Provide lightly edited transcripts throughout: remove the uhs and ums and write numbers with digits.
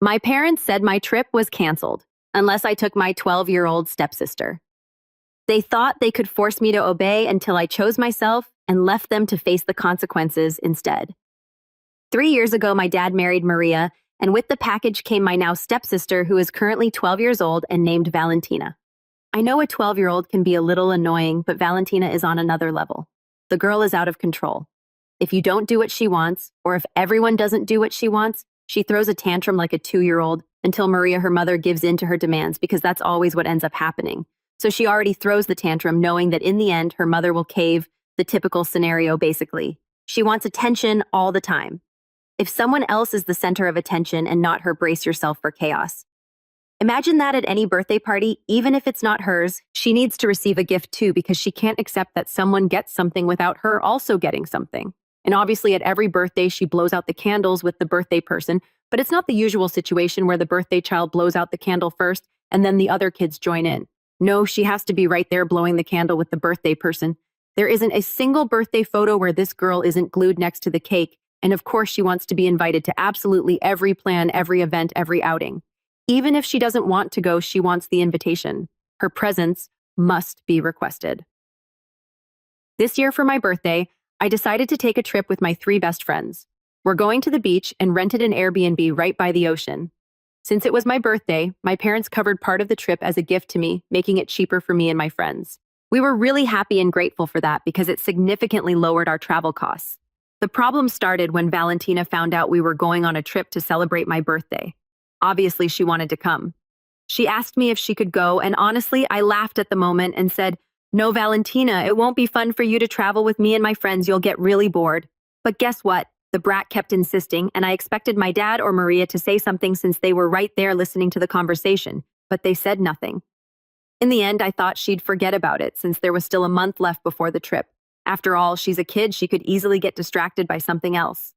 My parents said my trip was canceled unless I took my 12-year-old stepsister. They thought they could force me to obey until I chose myself and left them to face the consequences instead. 3 years ago, my dad married Maria, and with the package came my now stepsister, who is currently 12 years old and named Valentina. I know a 12-year-old can be a little annoying, but Valentina is on another level. The girl is out of control. If you don't do what she wants, or if everyone doesn't do what she wants, she throws a tantrum like a 2-year-old until Maria, her mother, gives in to her demands, because that's always what ends up happening. So she already throws the tantrum knowing that in the end, her mother will cave, the typical scenario basically. She wants attention all the time. If someone else is the center of attention and not her, brace yourself for chaos. Imagine that at any birthday party, even if it's not hers, she needs to receive a gift too, because she can't accept that someone gets something without her also getting something. And obviously at every birthday, she blows out the candles with the birthday person, but it's not the usual situation where the birthday child blows out the candle first and then the other kids join in. No, she has to be right there blowing the candle with the birthday person. There isn't a single birthday photo where this girl isn't glued next to the cake, and of course she wants to be invited to absolutely every plan, every event, every outing. Even if she doesn't want to go, she wants the invitation. Her presence must be requested. This year for my birthday, I decided to take a trip with my 3 best friends. We're going to the beach and rented an Airbnb right by the ocean. Since it was my birthday, my parents covered part of the trip as a gift to me, making it cheaper for me and my friends. We were really happy and grateful for that because it significantly lowered our travel costs. The problem started when Valentina found out we were going on a trip to celebrate my birthday. Obviously, she wanted to come. She asked me if she could go, and honestly, I laughed at the moment and said, "No, Valentina, it won't be fun for you to travel with me and my friends. You'll get really bored." But guess what? The brat kept insisting, and I expected my dad or Maria to say something since they were right there listening to the conversation, but they said nothing. In the end, I thought she'd forget about it since there was still a month left before the trip. After all, she's a kid, she could easily get distracted by something else.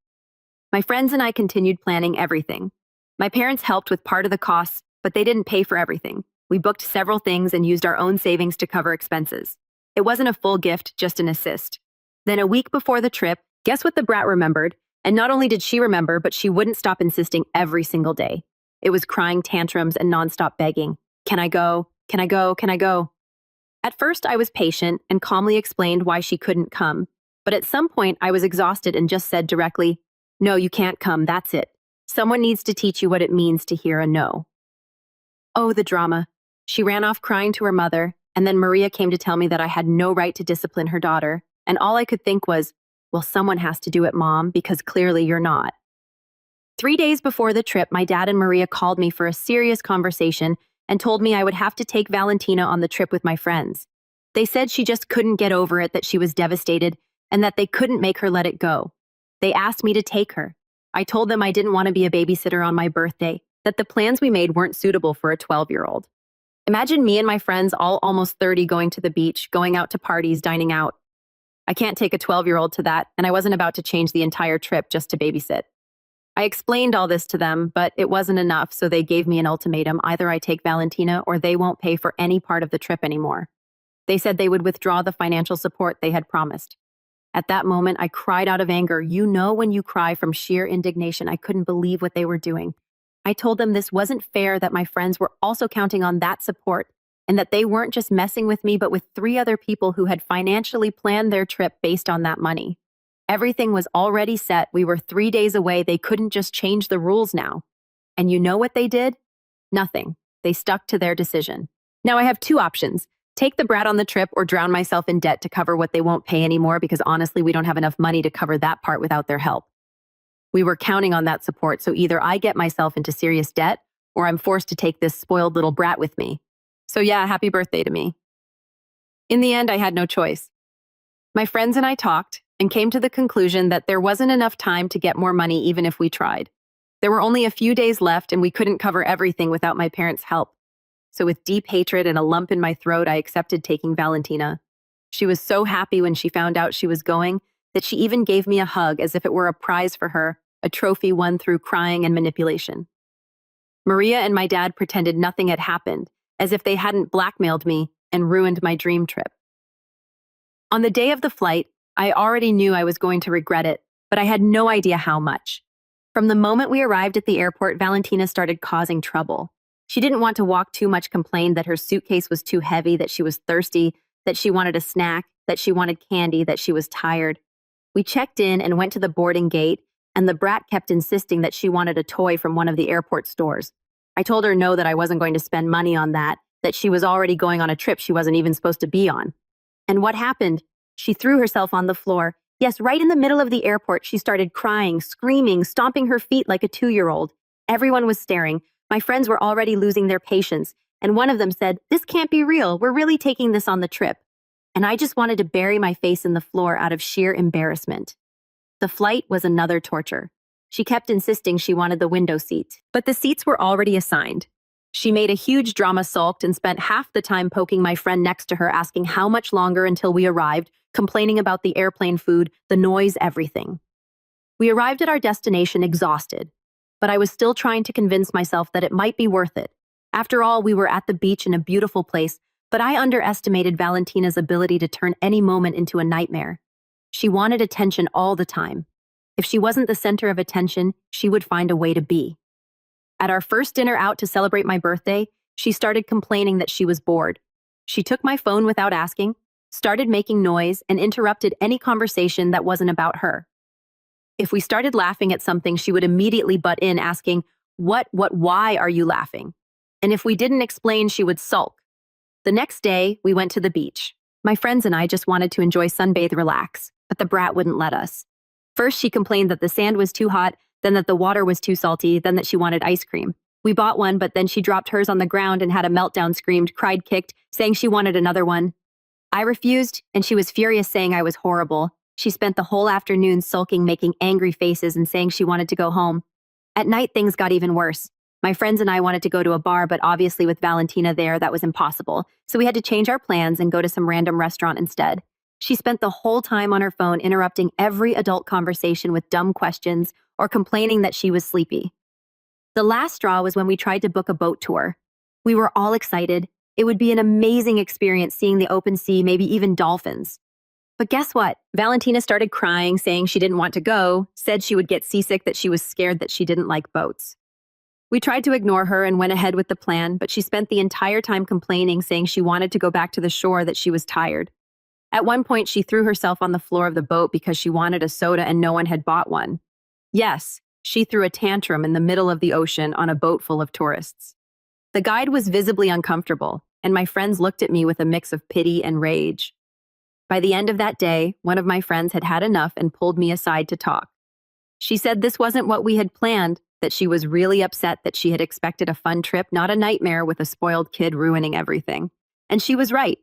My friends and I continued planning everything. My parents helped with part of the costs, but they didn't pay for everything. We booked several things and used our own savings to cover expenses. It wasn't a full gift, just an assist. Then a week before the trip, guess what the brat remembered? And not only did she remember, but she wouldn't stop insisting every single day. It was crying tantrums and nonstop begging. "Can I go? Can I go? Can I go?" At first, I was patient and calmly explained why she couldn't come. But at some point, I was exhausted and just said directly, "No, you can't come, that's it. Someone needs to teach you what it means to hear a no." Oh, the drama. She ran off crying to her mother, and then Maria came to tell me that I had no right to discipline her daughter, and all I could think was, well, someone has to do it, Mom, because clearly you're not. 3 days before the trip, my dad and Maria called me for a serious conversation and told me I would have to take Valentina on the trip with my friends. They said she just couldn't get over it, that she was devastated, and that they couldn't make her let it go. They asked me to take her. I told them I didn't want to be a babysitter on my birthday, that the plans we made weren't suitable for a 12-year-old. Imagine me and my friends, all almost 30, going to the beach, going out to parties, dining out. I can't take a 12-year-old to that, and I wasn't about to change the entire trip just to babysit. I explained all this to them, but it wasn't enough, so they gave me an ultimatum: either I take Valentina or they won't pay for any part of the trip anymore. They said they would withdraw the financial support they had promised. At that moment, I cried out of anger. You know when you cry from sheer indignation. I couldn't believe what they were doing. I told them this wasn't fair, that my friends were also counting on that support, and that they weren't just messing with me, but with 3 other people who had financially planned their trip based on that money. Everything was already set. We were 3 days away. They couldn't just change the rules now. And you know what they did? Nothing. They stuck to their decision. Now I have 2 options. Take the brat on the trip or drown myself in debt to cover what they won't pay anymore, because honestly, we don't have enough money to cover that part without their help. We were counting on that support, so either I get myself into serious debt or I'm forced to take this spoiled little brat with me. So yeah, happy birthday to me. In the end, I had no choice. My friends and I talked and came to the conclusion that there wasn't enough time to get more money even if we tried. There were only a few days left and we couldn't cover everything without my parents' help. So with deep hatred and a lump in my throat, I accepted taking Valentina. She was so happy when she found out she was going that she even gave me a hug as if it were a prize for her, a trophy won through crying and manipulation. Maria and my dad pretended nothing had happened, as if they hadn't blackmailed me and ruined my dream trip. On the day of the flight, I already knew I was going to regret it, but I had no idea how much. From the moment we arrived at the airport, Valentina started causing trouble. She didn't want to walk too much, complained that her suitcase was too heavy, that she was thirsty, that she wanted a snack, that she wanted candy, that she was tired. We checked in and went to the boarding gate, and the brat kept insisting that she wanted a toy from one of the airport stores. I told her no, that I wasn't going to spend money on that she was already going on a trip she wasn't even supposed to be on. And what happened? She threw herself on the floor. Yes, right in the middle of the airport, she started crying, screaming, stomping her feet like a 2-year-old. Everyone was staring. My friends were already losing their patience, and one of them said, "This can't be real. We're really taking this on the trip." And I just wanted to bury my face in the floor out of sheer embarrassment. The flight was another torture. She kept insisting she wanted the window seat, but the seats were already assigned. She made a huge drama, sulked, and spent half the time poking my friend next to her, asking how much longer until we arrived, complaining about the airplane food, the noise, everything. We arrived at our destination exhausted, but I was still trying to convince myself that it might be worth it. After all, we were at the beach in a beautiful place, but I underestimated Valentina's ability to turn any moment into a nightmare. She wanted attention all the time. If she wasn't the center of attention, she would find a way to be. At our first dinner out to celebrate my birthday, she started complaining that she was bored. She took my phone without asking, started making noise, and interrupted any conversation that wasn't about her. If we started laughing at something, she would immediately butt in, asking, why are you laughing? And if we didn't explain, she would sulk. The next day, we went to the beach. My friends and I just wanted to enjoy, sunbathe, relax, but the brat wouldn't let us. First, she complained that the sand was too hot, then that the water was too salty, then that she wanted ice cream. We bought one, but then she dropped hers on the ground and had a meltdown, screamed, cried, kicked, saying she wanted another one. I refused, and she was furious, saying I was horrible. She spent the whole afternoon sulking, making angry faces, and saying she wanted to go home. At night, things got even worse. My friends and I wanted to go to a bar, but obviously with Valentina there, that was impossible. So we had to change our plans and go to some random restaurant instead. She spent the whole time on her phone, interrupting every adult conversation with dumb questions or complaining that she was sleepy. The last straw was when we tried to book a boat tour. We were all excited. It would be an amazing experience, seeing the open sea, maybe even dolphins. But guess what? Valentina started crying, saying she didn't want to go, said she would get seasick, that she was scared, that she didn't like boats. We tried to ignore her and went ahead with the plan, but she spent the entire time complaining, saying she wanted to go back to the shore, that she was tired. At one point, she threw herself on the floor of the boat because she wanted a soda and no one had bought one. Yes, she threw a tantrum in the middle of the ocean on a boat full of tourists. The guide was visibly uncomfortable, and my friends looked at me with a mix of pity and rage. By the end of that day, one of my friends had had enough and pulled me aside to talk. She said this wasn't what we had planned, that she was really upset, that she had expected a fun trip, not a nightmare with a spoiled kid ruining everything. And she was right.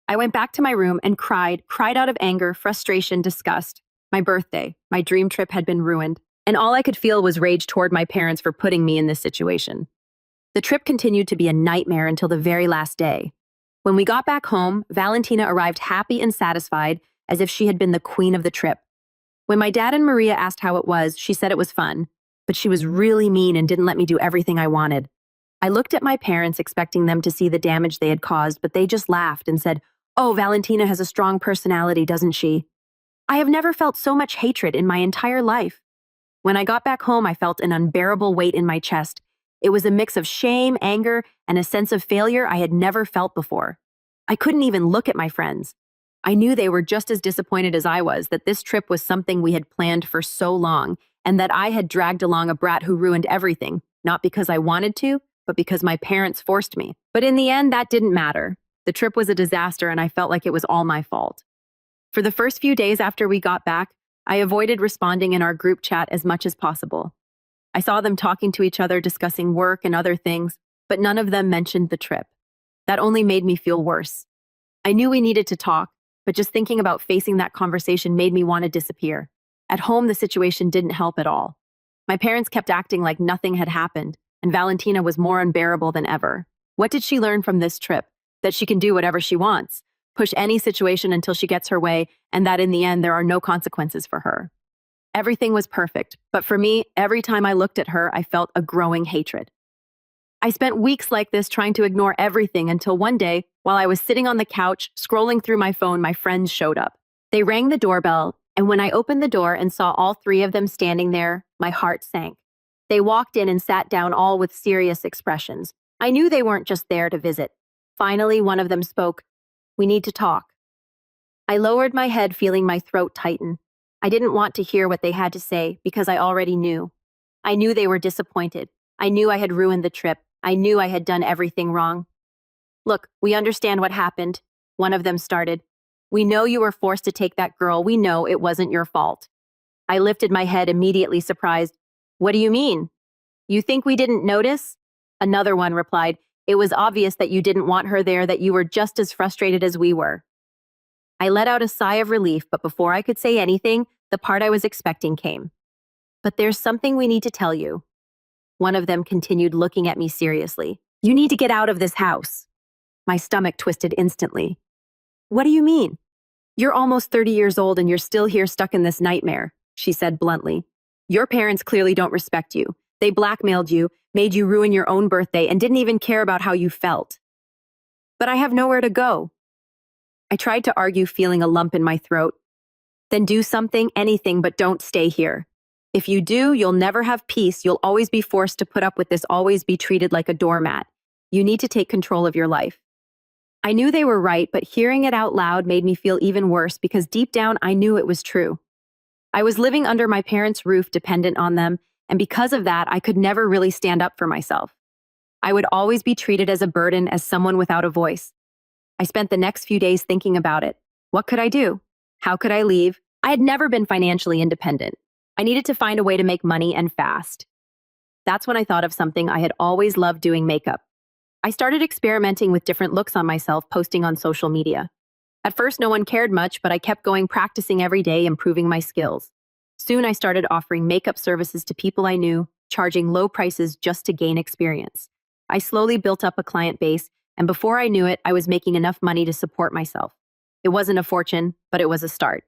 I went back to my room and cried out of anger, frustration, disgust. My birthday, my dream trip had been ruined, and all I could feel was rage toward my parents for putting me in this situation. The trip continued to be a nightmare until the very last day. When we got back home, Valentina arrived happy and satisfied, as if she had been the queen of the trip. When my dad and Maria asked how it was, she said it was fun, but she was really mean and didn't let me do everything I wanted. I looked at my parents, expecting them to see the damage they had caused, but they just laughed and said, "Oh, Valentina has a strong personality, doesn't she?" I have never felt so much hatred in my entire life. When I got back home, I felt an unbearable weight in my chest. It was a mix of shame, anger, and a sense of failure I had never felt before. I couldn't even look at my friends. I knew they were just as disappointed as I was, that this trip was something we had planned for so long, and that I had dragged along a brat who ruined everything, not because I wanted to, but because my parents forced me. But in the end, that didn't matter. The trip was a disaster, and I felt like it was all my fault. For the first few days after we got back, I avoided responding in our group chat as much as possible. I saw them talking to each other, discussing work and other things, but none of them mentioned the trip. That only made me feel worse. I knew we needed to talk, but just thinking about facing that conversation made me want to disappear. At home, the situation didn't help at all. My parents kept acting like nothing had happened, and Valentina was more unbearable than ever. What did she learn from this trip? That she can do whatever she wants, push any situation until she gets her way, and that in the end there are no consequences for her. Everything was perfect, but for me, every time I looked at her, I felt a growing hatred. I spent weeks like this, trying to ignore everything, until one day, while I was sitting on the couch, scrolling through my phone, my friends showed up. They rang the doorbell, and when I opened the door and saw all three of them standing there, My heart sank. They walked in and sat down, all with serious expressions. I knew they weren't just there to visit. Finally, one of them spoke. "We need to talk." I lowered my head, feeling my throat tighten. I didn't want to hear what they had to say because I already knew. I knew they were disappointed. I knew I had ruined the trip. I knew I had done everything wrong. "Look, we understand what happened," one of them started. "We know you were forced to take that girl. We know it wasn't your fault." I lifted my head, immediately surprised. "What do you mean? You think we didn't notice?" Another one replied, "It was obvious that you didn't want her there, that you were just as frustrated as we were." I let out a sigh of relief, but before I could say anything, the part I was expecting came. "But there's something we need to tell you." One of them continued, looking at me seriously. "You need to get out of this house." My stomach twisted instantly. "What do you mean?" "You're almost 30 years old and you're still here stuck in this nightmare," she said bluntly. "Your parents clearly don't respect you. They blackmailed you, made you ruin your own birthday, and didn't even care about how you felt." "But I have nowhere to go." I tried to argue, feeling a lump in my throat. "Then do something, anything, but don't stay here. If you do, you'll never have peace. You'll always be forced to put up with this, always be treated like a doormat. You need to take control of your life." I knew they were right, but hearing it out loud made me feel even worse because deep down I knew it was true. I was living under my parents' roof, dependent on them, and because of that, I could never really stand up for myself. I would always be treated as a burden, as someone without a voice. I spent the next few days thinking about it. What could I do? How could I leave? I had never been financially independent. I needed to find a way to make money, and fast. That's when I thought of something I had always loved doing: makeup. I started experimenting with different looks on myself, posting on social media. At first, no one cared much, but I kept going, practicing every day, improving my skills. Soon, I started offering makeup services to people I knew, charging low prices just to gain experience. I slowly built up a client base, and before I knew it, I was making enough money to support myself. It wasn't a fortune, but it was a start.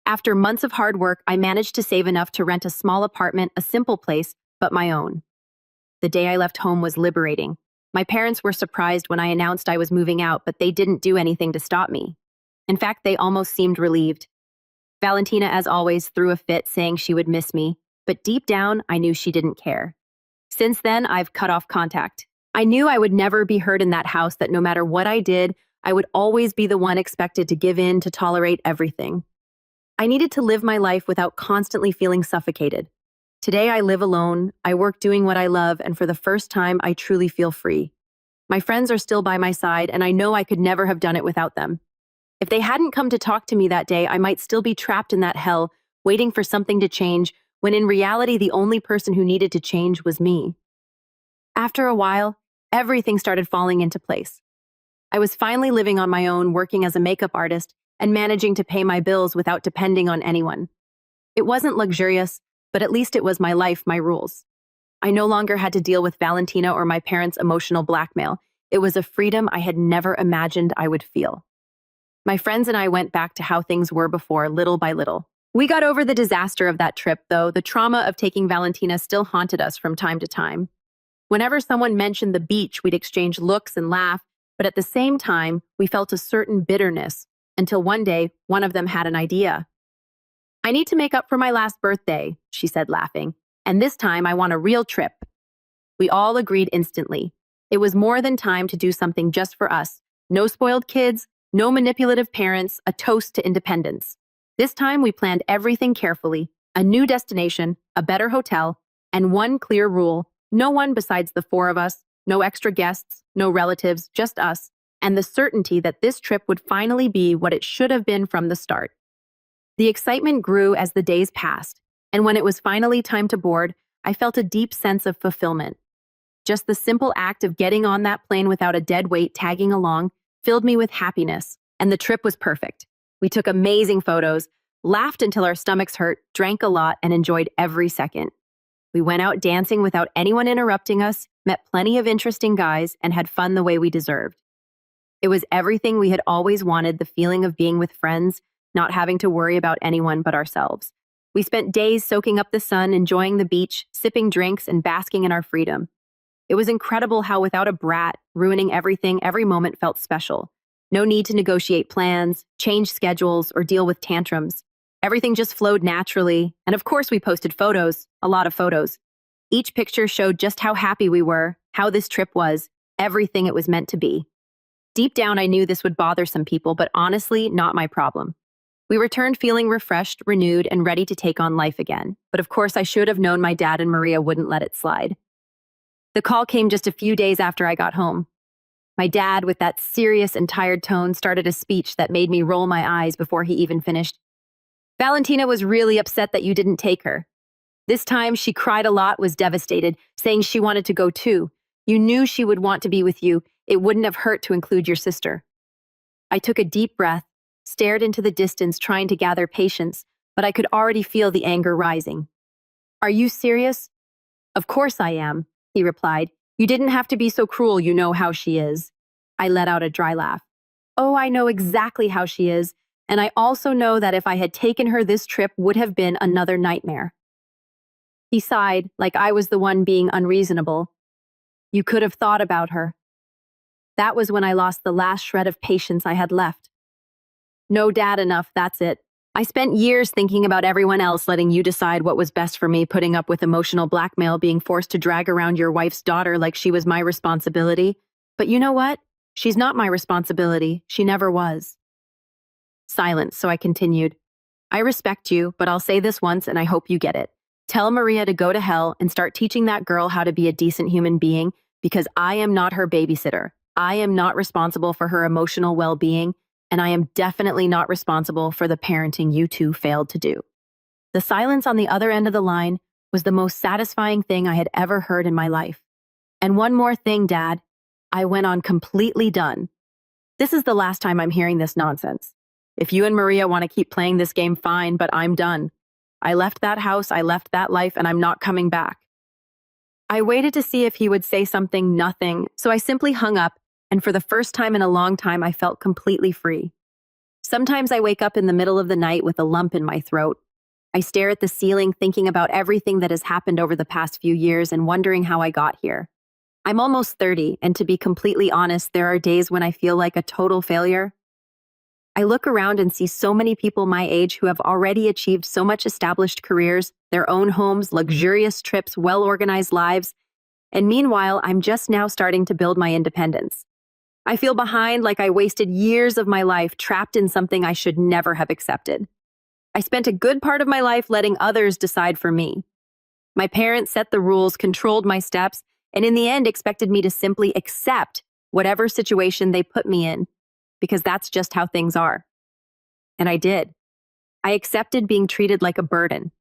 After months of hard work, I managed to save enough to rent a small apartment, a simple place, but my own. The day I left home was liberating. My parents were surprised when I announced I was moving out, but they didn't do anything to stop me. In fact, they almost seemed relieved. Valentina, as always, threw a fit, saying she would miss me, but deep down, I knew she didn't care. Since then, I've cut off contact. I knew I would never be heard in that house, that no matter what I did, I would always be the one expected to give in, to tolerate everything. I needed to live my life without constantly feeling suffocated. Today, I live alone, I work doing what I love, and for the first time, I truly feel free. My friends are still by my side, and I know I could never have done it without them. If they hadn't come to talk to me that day, I might still be trapped in that hell, waiting for something to change, when in reality, the only person who needed to change was me. After a while, everything started falling into place. I was finally living on my own, working as a makeup artist, and managing to pay my bills without depending on anyone. It wasn't luxurious, but at least it was my life, my rules. I no longer had to deal with Valentina or my parents' emotional blackmail. It was a freedom I had never imagined I would feel. My friends and I went back to how things were before, little by little. We got over the disaster of that trip, though. The trauma of taking Valentina still haunted us from time to time. Whenever someone mentioned the beach, we'd exchange looks and laugh, but at the same time, we felt a certain bitterness, until one day, one of them had an idea. "I need to make up for my last birthday," she said, laughing, "and this time I want a real trip." We all agreed instantly. It was more than time to do something just for us. No spoiled kids, no manipulative parents, a toast to independence. This time we planned everything carefully: a new destination, a better hotel, and one clear rule: no one besides the four of us, no extra guests, no relatives, just us, and the certainty that this trip would finally be what it should have been from the start. The excitement grew as the days passed, and when it was finally time to board, I felt a deep sense of fulfillment. Just the simple act of getting on that plane without a dead weight tagging along filled me with happiness, and the trip was perfect. We took amazing photos, laughed until our stomachs hurt, drank a lot, and enjoyed every second. We went out dancing without anyone interrupting us, met plenty of interesting guys, and had fun the way we deserved. It was everything we had always wanted: the feeling of being with friends, not having to worry about anyone but ourselves. We spent days soaking up the sun, enjoying the beach, sipping drinks, and basking in our freedom. It was incredible how, without a brat ruining everything, every moment felt special. No need to negotiate plans, change schedules, or deal with tantrums. Everything just flowed naturally, and of course we posted photos, a lot of photos. Each picture showed just how happy we were, how this trip was, everything it was meant to be. Deep down, I knew this would bother some people, but honestly, not my problem. We returned feeling refreshed, renewed, and ready to take on life again. But of course, I should have known my dad and Maria wouldn't let it slide. The call came just a few days after I got home. My dad, with that serious and tired tone, started a speech that made me roll my eyes before he even finished. Valentina was really upset that you didn't take her. This time, she cried a lot, was devastated, saying she wanted to go too. You knew she would want to be with you. It wouldn't have hurt to include your sister. I took a deep breath, stared into the distance, trying to gather patience, but I could already feel the anger rising. Are you serious? Of course I am, he replied. You didn't have to be so cruel, you know how she is. I let out a dry laugh. Oh, I know exactly how she is, and I also know that if I had taken her, this trip would have been another nightmare. He sighed, like I was the one being unreasonable. You could have thought about her. That was when I lost the last shred of patience I had left. No dad enough, that's it. I spent years thinking about everyone else, letting you decide what was best for me, putting up with emotional blackmail, being forced to drag around your wife's daughter like she was my responsibility. But you know what? She's not my responsibility. She never was. Silence, so I continued. I respect you, but I'll say this once and I hope you get it. Tell Maria to go to hell and start teaching that girl how to be a decent human being, because I am not her babysitter. I am not responsible for her emotional well-being, and I am definitely not responsible for the parenting you two failed to do. The silence on the other end of the line was the most satisfying thing I had ever heard in my life. And one more thing, Dad. I went on, completely done. This is the last time I'm hearing this nonsense. If you and Maria want to keep playing this game, fine, but I'm done. I left that house, I left that life, and I'm not coming back. I waited to see if he would say something, nothing, so I simply hung up, and for the first time in a long time, I felt completely free. Sometimes I wake up in the middle of the night with a lump in my throat. I stare at the ceiling, thinking about everything that has happened over the past few years and wondering how I got here. I'm almost 30, and to be completely honest, there are days when I feel like a total failure. I look around and see so many people my age who have already achieved so much, established careers, their own homes, luxurious trips, well-organized lives, and meanwhile, I'm just now starting to build my independence. I feel behind, like I wasted years of my life trapped in something I should never have accepted. I spent a good part of my life letting others decide for me. My parents set the rules, controlled my steps, and in the end expected me to simply accept whatever situation they put me in, because that's just how things are. And I did. I accepted being treated like a burden.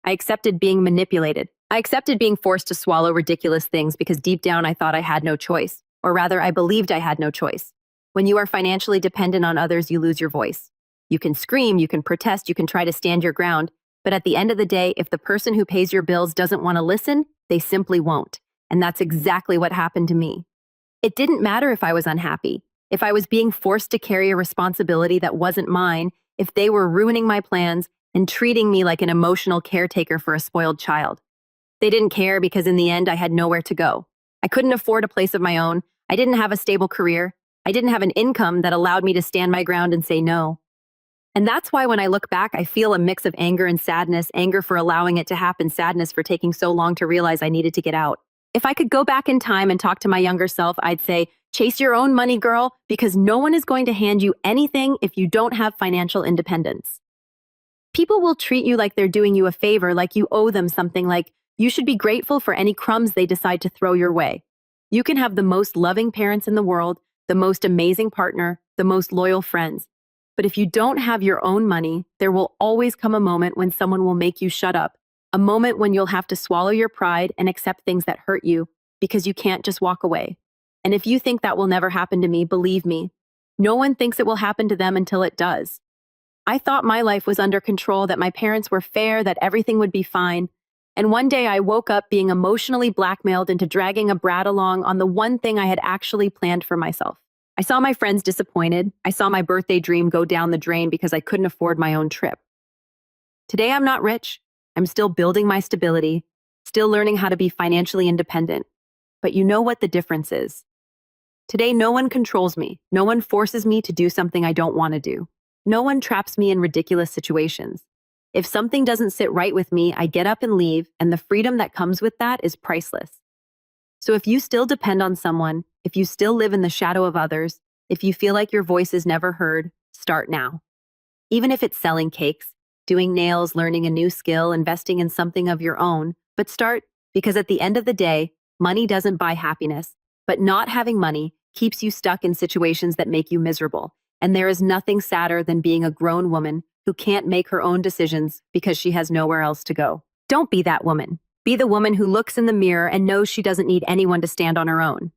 I accepted being manipulated. I accepted being forced to swallow ridiculous things because deep down I thought I had no choice. Or rather, I believed I had no choice. When you are financially dependent on others, you lose your voice. You can scream, you can protest, you can try to stand your ground, but at the end of the day, if the person who pays your bills doesn't want to listen, they simply won't. And that's exactly what happened to me. It didn't matter if I was unhappy, if I was being forced to carry a responsibility that wasn't mine, if they were ruining my plans and treating me like an emotional caretaker for a spoiled child. They didn't care because in the end, I had nowhere to go. I couldn't afford a place of my own. I didn't have a stable career. I didn't have an income that allowed me to stand my ground and say no. And that's why when I look back, I feel a mix of anger and sadness, anger for allowing it to happen, sadness for taking so long to realize I needed to get out. If I could go back in time and talk to my younger self, I'd say, chase your own money, girl, because no one is going to hand you anything if you don't have financial independence. People will treat you like they're doing you a favor, like you owe them something, like you should be grateful for any crumbs they decide to throw your way. You can have the most loving parents in the world, the most amazing partner, the most loyal friends. But if you don't have your own money, there will always come a moment when someone will make you shut up, a moment when you'll have to swallow your pride and accept things that hurt you because you can't just walk away. And if you think that will never happen to me, believe me, no one thinks it will happen to them until it does. I thought my life was under control, that my parents were fair, that everything would be fine. And one day I woke up being emotionally blackmailed into dragging a brat along on the one thing I had actually planned for myself. I saw my friends disappointed. I saw my birthday dream go down the drain because I couldn't afford my own trip. Today I'm not rich. I'm still building my stability, still learning how to be financially independent. But you know what the difference is. Today no one controls me. No one forces me to do something I don't want to do. No one traps me in ridiculous situations. If something doesn't sit right with me, I get up and leave, and the freedom that comes with that is priceless. So if you still depend on someone, if you still live in the shadow of others, if you feel like your voice is never heard, start now. Even if it's selling cakes, doing nails, learning a new skill, investing in something of your own, but start, because at the end of the day, money doesn't buy happiness, but not having money keeps you stuck in situations that make you miserable. And there is nothing sadder than being a grown woman who can't make her own decisions because she has nowhere else to go. Don't be that woman. Be the woman who looks in the mirror and knows she doesn't need anyone to stand on her own.